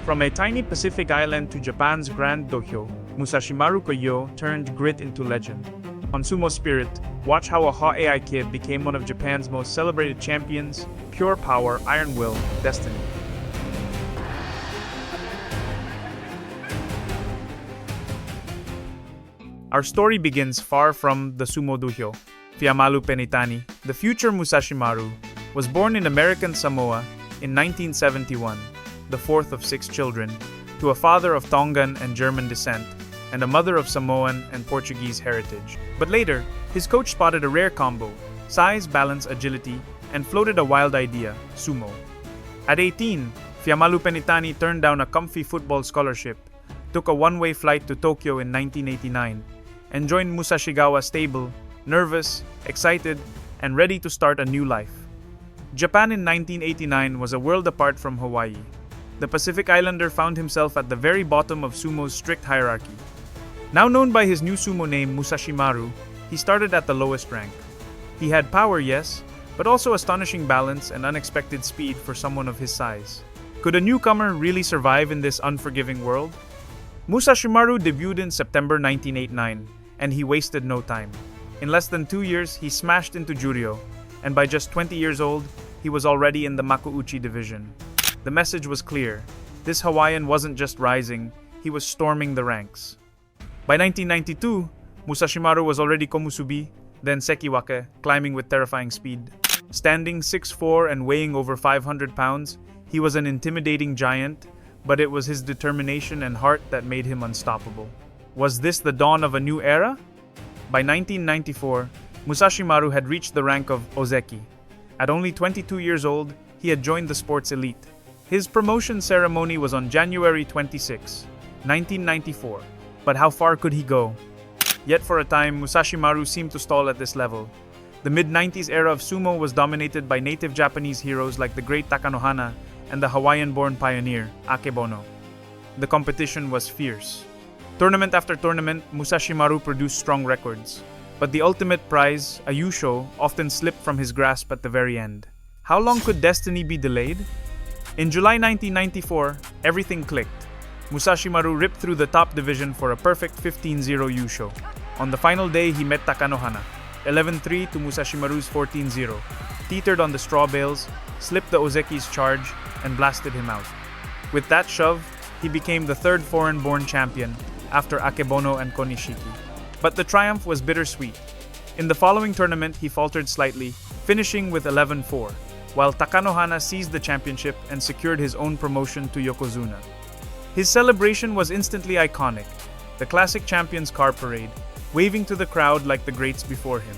From a tiny Pacific island to Japan's grand dohyo, Musashimaru Koyo turned grit into legend. On Sumo Spirit, watch how a AI kid became one of Japan's most celebrated champions, pure power, iron will, destiny. Our story begins far from the Sumo dohyo. Fiamalu Penitani, the future Musashimaru, was born in American Samoa in 1971, the fourth of 6 children, to a father of Tongan and German descent, and a mother of Samoan and Portuguese heritage. But later, his coach spotted a rare combo: size, balance, agility, and floated a wild idea: sumo. At 18, Fiamalu Penitani turned down a comfy football scholarship, took a one-way flight to Tokyo in 1989, and joined Musashigawa stable, nervous, excited, and ready to start a new life. Japan in 1989 was a world apart from Hawaii. The Pacific Islander found himself at the very bottom of sumo's strict hierarchy. Now known by his new sumo name Musashimaru, he started at the lowest rank. He had power, yes, but also astonishing balance and unexpected speed for someone of his size. Could a newcomer really survive in this unforgiving world? Musashimaru debuted in September 1989, and he wasted no time. In less than 2 years, he smashed into Juryo, and by just 20 years old, he was already in the Makuuchi division. The message was clear. This Hawaiian wasn't just rising, he was storming the ranks. By 1992, Musashimaru was already komusubi, then sekiwake, climbing with terrifying speed. Standing 6'4" and weighing over 500 pounds, he was an intimidating giant, but it was his determination and heart that made him unstoppable. Was this the dawn of a new era? By 1994, Musashimaru had reached the rank of Ozeki. At only 22 years old, he had joined the sports elite. His promotion ceremony was on January 26, 1994. But how far could he go? Yet for a time, Musashimaru seemed to stall at this level. The mid-90s era of sumo was dominated by native Japanese heroes like the great Takanohana and the Hawaiian-born pioneer, Akebono. The competition was fierce. Tournament after tournament, Musashimaru produced strong records. But the ultimate prize, a yusho, often slipped from his grasp at the very end. How long could destiny be delayed? In July 1994, everything clicked. Musashimaru ripped through the top division for a perfect 15-0 yusho. On the final day, he met Takanohana, 11-3 to Musashimaru's 14-0, teetered on the straw bales, slipped the Ozeki's charge, and blasted him out. With that shove, he became the third foreign-born champion, after Akebono and Konishiki. But the triumph was bittersweet. In the following tournament, he faltered slightly, finishing with 11-4, while Takanohana seized the championship and secured his own promotion to Yokozuna. His celebration was instantly iconic, the classic champion's car parade, waving to the crowd like the greats before him.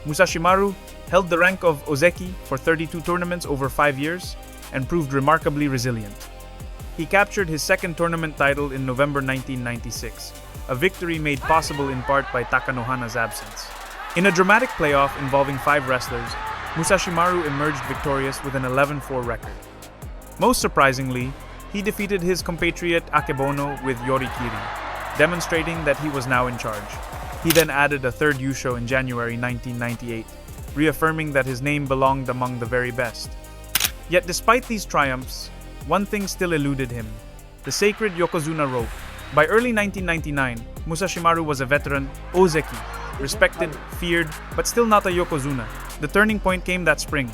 Musashimaru held the rank of Ozeki for 32 tournaments over 5 years and proved remarkably resilient. He captured his second tournament title in November 1996, a victory made possible in part by Takanohana's absence. In a dramatic playoff involving 5 wrestlers, Musashimaru emerged victorious with an 11-4 record. Most surprisingly, he defeated his compatriot Akebono with yorikiri, demonstrating that he was now in charge. He then added a third yusho in January 1998, reaffirming that his name belonged among the very best. Yet despite these triumphs, one thing still eluded him: the sacred Yokozuna rope. By early 1999, Musashimaru was a veteran Ozeki, respected, feared, but still not a Yokozuna. The turning point came that spring.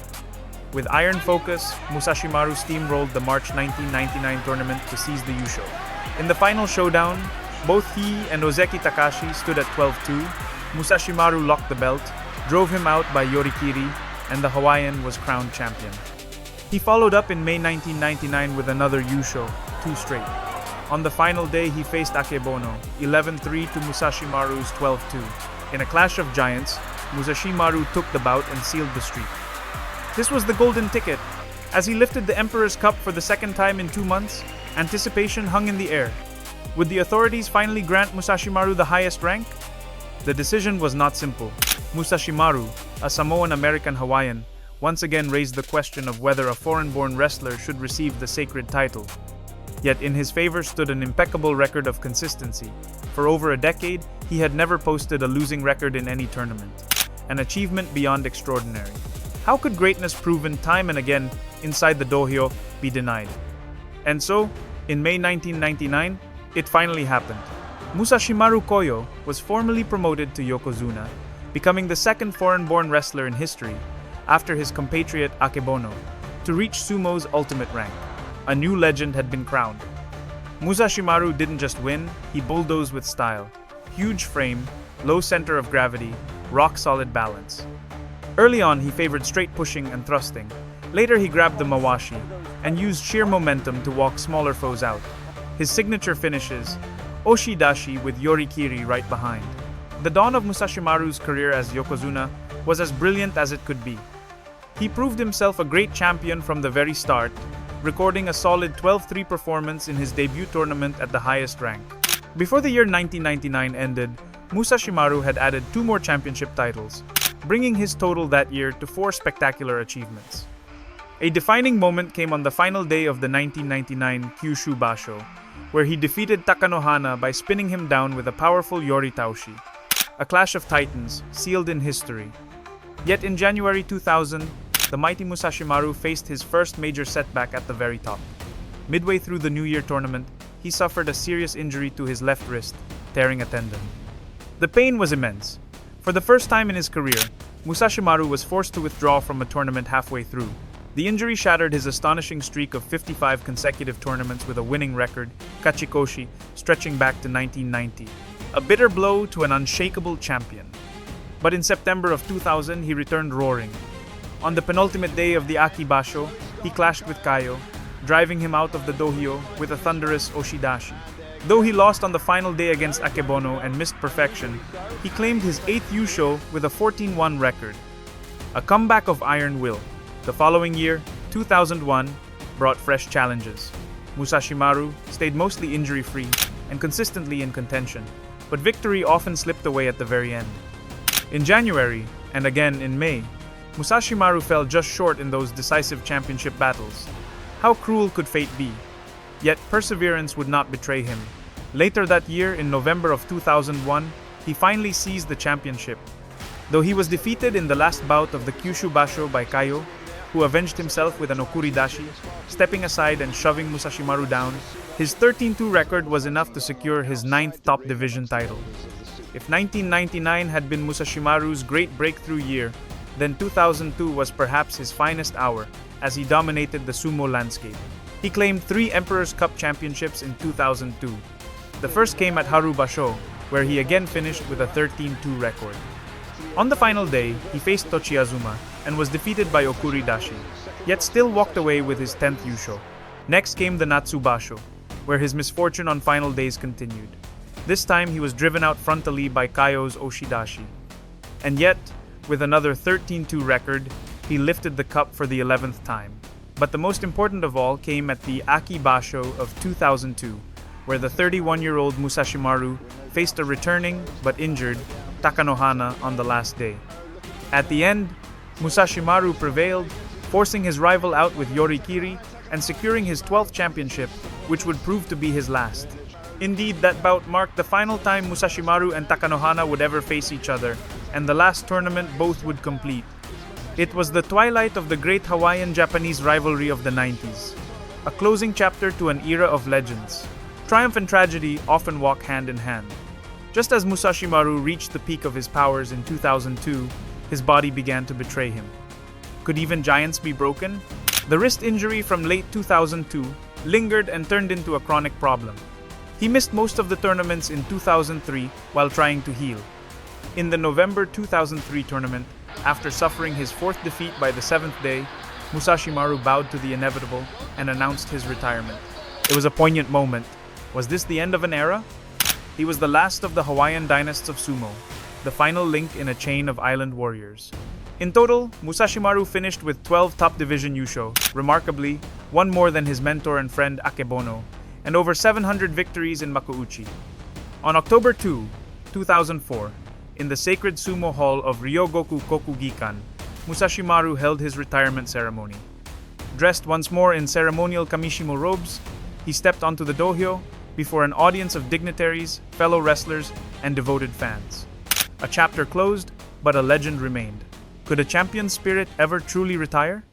With iron focus, Musashimaru steamrolled the March 1999 tournament to seize the yusho. In the final showdown, both he and Ozeki Takashi stood at 12-2. Musashimaru locked the belt, drove him out by yorikiri, and the Hawaiian was crowned champion. He followed up in May 1999 with another yusho, 2 straight. On the final day, he faced Akebono, 11-3 to Musashimaru's 12-2. In a clash of giants, Musashimaru took the bout and sealed the streak. This was the golden ticket. As he lifted the Emperor's Cup for the second time in 2 months, anticipation hung in the air. Would the authorities finally grant Musashimaru the highest rank? The decision was not simple. Musashimaru, a Samoan-American Hawaiian, once again raised the question of whether a foreign-born wrestler should receive the sacred title. Yet in his favor stood an impeccable record of consistency. For over a decade, he had never posted a losing record in any tournament. An achievement beyond extraordinary. How could greatness proven time and again inside the dohyo be denied? And so, In May 1999, it finally happened. Musashimaru Koyo was formally promoted to Yokozuna, becoming the second foreign-born wrestler in history, after his compatriot Akebono, to reach Sumo's ultimate rank. A new legend had been crowned. Musashimaru didn't just win, he bulldozed with style. Huge frame, low center of gravity, rock-solid balance. Early on, he favored straight pushing and thrusting. Later, he grabbed the mawashi and used sheer momentum to walk smaller foes out. His signature finishes, Oshidashi with Yorikiri right behind. The dawn of Musashimaru's career as Yokozuna was as brilliant as it could be. He proved himself a great champion from the very start, recording a solid 12-3 performance in his debut tournament at the highest rank. Before the year 1999 ended, Musashimaru had added 2 more championship titles, bringing his total that year to 4 spectacular achievements. A defining moment came on the final day of the 1999 Kyushu Basho, where he defeated Takanohana by spinning him down with a powerful Yori Taushi. A clash of titans, sealed in history. Yet in January 2000, the mighty Musashimaru faced his first major setback at the very top. Midway through the New Year tournament, he suffered a serious injury to his left wrist, tearing a tendon. The pain was immense. For the first time in his career, Musashimaru was forced to withdraw from a tournament halfway through. The injury shattered his astonishing streak of 55 consecutive tournaments with a winning record, Kachikoshi, stretching back to 1990. A bitter blow to an unshakable champion. But in September of 2000, he returned roaring. On the penultimate day of the Aki Basho, he clashed with Kaio, driving him out of the dohyo with a thunderous Oshidashi. Though he lost on the final day against Akebono and missed perfection, he claimed his 8th Yusho with a 14-1 record. A comeback of iron will. The following year, 2001, brought fresh challenges. Musashimaru stayed mostly injury-free and consistently in contention, but victory often slipped away at the very end. In January, and again in May, Musashimaru fell just short in those decisive championship battles. How cruel could fate be? Yet perseverance would not betray him. Later that year, in November of 2001, he finally seized the championship. Though he was defeated in the last bout of the Kyushu Basho by Kaio, who avenged himself with an okuridashi, stepping aside and shoving Musashimaru down, his 13-2 record was enough to secure his 9th top division title. If 1999 had been Musashimaru's great breakthrough year, then 2002 was perhaps his finest hour, as he dominated the sumo landscape. He claimed 3 Emperor's Cup championships in 2002. The first came at Haru Basho, where he again finished with a 13-2 record. On the final day, he faced Tochiazuma and was defeated by Okuridashi, yet still walked away with his 10th Yusho. Next came the Natsu Basho, where his misfortune on final days continued. This time he was driven out frontally by Kaio's Oshidashi. And yet, with another 13-2 record, he lifted the cup for the 11th time. But the most important of all came at the Aki Basho of 2002, where the 31-year-old Musashimaru faced a returning, but injured, Takanohana on the last day. At the end, Musashimaru prevailed, forcing his rival out with Yorikiri and securing his 12th championship, which would prove to be his last. Indeed, that bout marked the final time Musashimaru and Takanohana would ever face each other, and the last tournament both would complete. It was the twilight of the great Hawaiian-Japanese rivalry of the 90s, a closing chapter to an era of legends. Triumph and tragedy often walk hand in hand. Just as Musashimaru reached the peak of his powers in 2002, his body began to betray him. Could even giants be broken? The wrist injury from late 2002 lingered and turned into a chronic problem. He missed most of the tournaments in 2003 while trying to heal. In the November 2003 tournament, after suffering his 4th defeat by the 7th day, Musashimaru bowed to the inevitable and announced his retirement. It was a poignant moment. Was this the end of an era? He was the last of the Hawaiian dynasts of sumo, the final link in a chain of island warriors. In total, Musashimaru finished with 12 top division Yusho, remarkably, one more than his mentor and friend Akebono, and over 700 victories in Makuuchi. On October 2, 2004, in the sacred sumo hall of Ryogoku Kokugikan, Musashimaru held his retirement ceremony. Dressed once more in ceremonial kamishimo robes, he stepped onto the dohyo before an audience of dignitaries, fellow wrestlers, and devoted fans. A chapter closed, but a legend remained. Could a champion's spirit ever truly retire?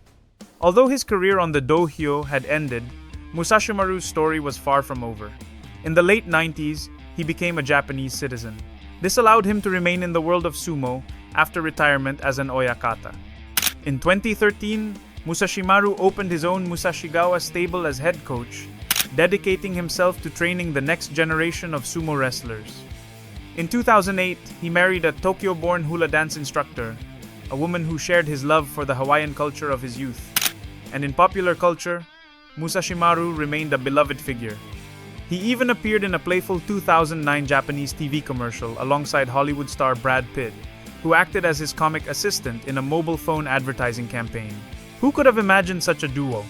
Although his career on the dohyo had ended, Musashimaru's story was far from over. In the late 90s, he became a Japanese citizen. This allowed him to remain in the world of sumo after retirement as an oyakata. In 2013, Musashimaru opened his own Musashigawa stable as head coach, dedicating himself to training the next generation of sumo wrestlers. In 2008, he married a Tokyo-born hula dance instructor, a woman who shared his love for the Hawaiian culture of his youth. And in popular culture, Musashimaru remained a beloved figure. He even appeared in a playful 2009 Japanese TV commercial alongside Hollywood star Brad Pitt, who acted as his comic assistant in a mobile phone advertising campaign. Who could have imagined such a duo?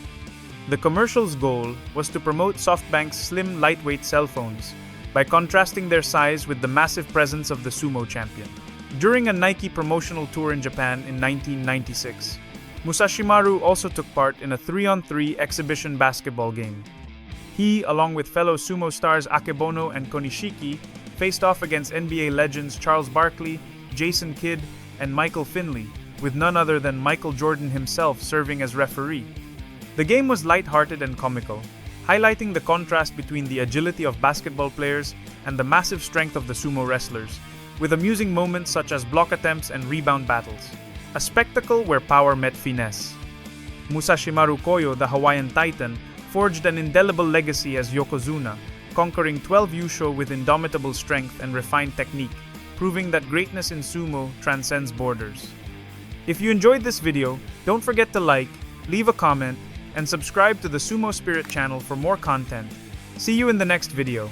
The commercial's goal was to promote SoftBank's slim, lightweight cell phones by contrasting their size with the massive presence of the sumo champion. During a Nike promotional tour in Japan in 1996, Musashimaru also took part in a 3-on-3 exhibition basketball game. He, along with fellow sumo stars Akebono and Konishiki, faced off against NBA legends Charles Barkley, Jason Kidd, and Michael Finley, with none other than Michael Jordan himself serving as referee. The game was light-hearted and comical, highlighting the contrast between the agility of basketball players and the massive strength of the sumo wrestlers, with amusing moments such as block attempts and rebound battles. A spectacle where power met finesse. Musashimaru Koyo, the Hawaiian Titan, forged an indelible legacy as Yokozuna, conquering 12 yusho with indomitable strength and refined technique, proving that greatness in sumo transcends borders. If you enjoyed this video, don't forget to like, leave a comment, and subscribe to the Sumo Spirit channel for more content. See you in the next video.